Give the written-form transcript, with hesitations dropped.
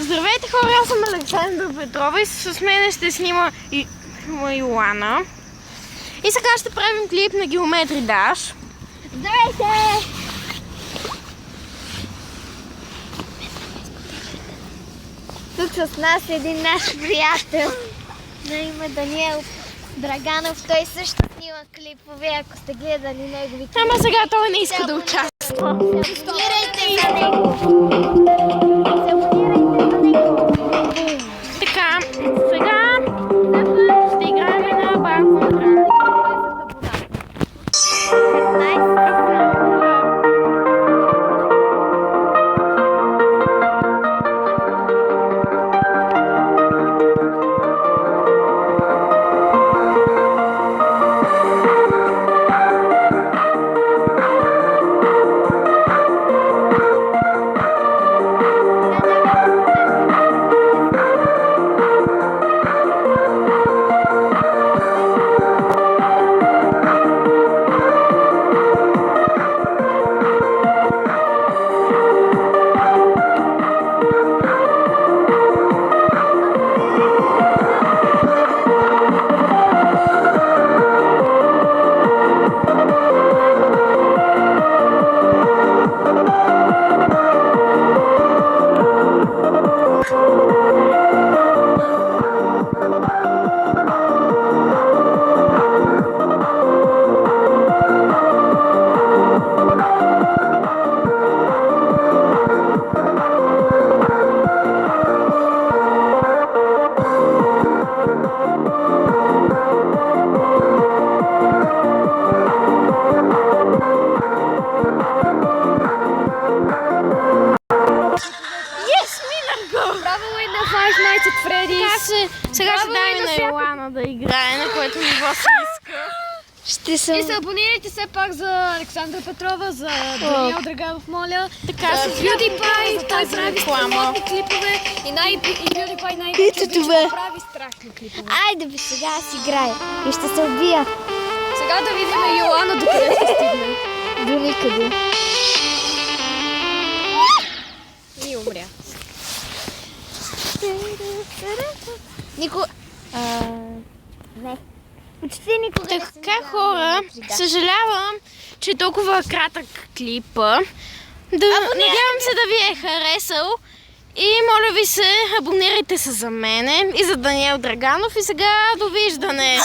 Здравейте хора, аз съм Александра Петрова и с мен ще снима Йоана. И сега ще правим клип на Геометри Даш. Здравейте! Тук с нас е един наш приятел на име Даниел Драганов. Той също снима клипове, ако сте гледали неговите. Ама сега той не иска да участва. Абонирайте за него! Така, сега ще играем на банко игра. Сега ще даме на Йоана да играе, на което ниво се иска. Ще съм... И се абонирайте все пак за Александра Петрова, за Даниел Драганов, моля. Така за с PewDiePie, той прави страхотни клипове. И PewDiePie най-вече обича прави страхни клипове. Айде бе, сега аз играя и ще се убия. Сега да видим Йоана докъде ще стигне. До никъде. И умря. Нико... Не. Почти никога не съм Така играла хора, Геометри Даш. съжалявам, че е толкова кратък клипа. Надявам се да ви е харесал. И моля ви се, абонирайте се за мене и за Даниел Драганов. И сега довиждане!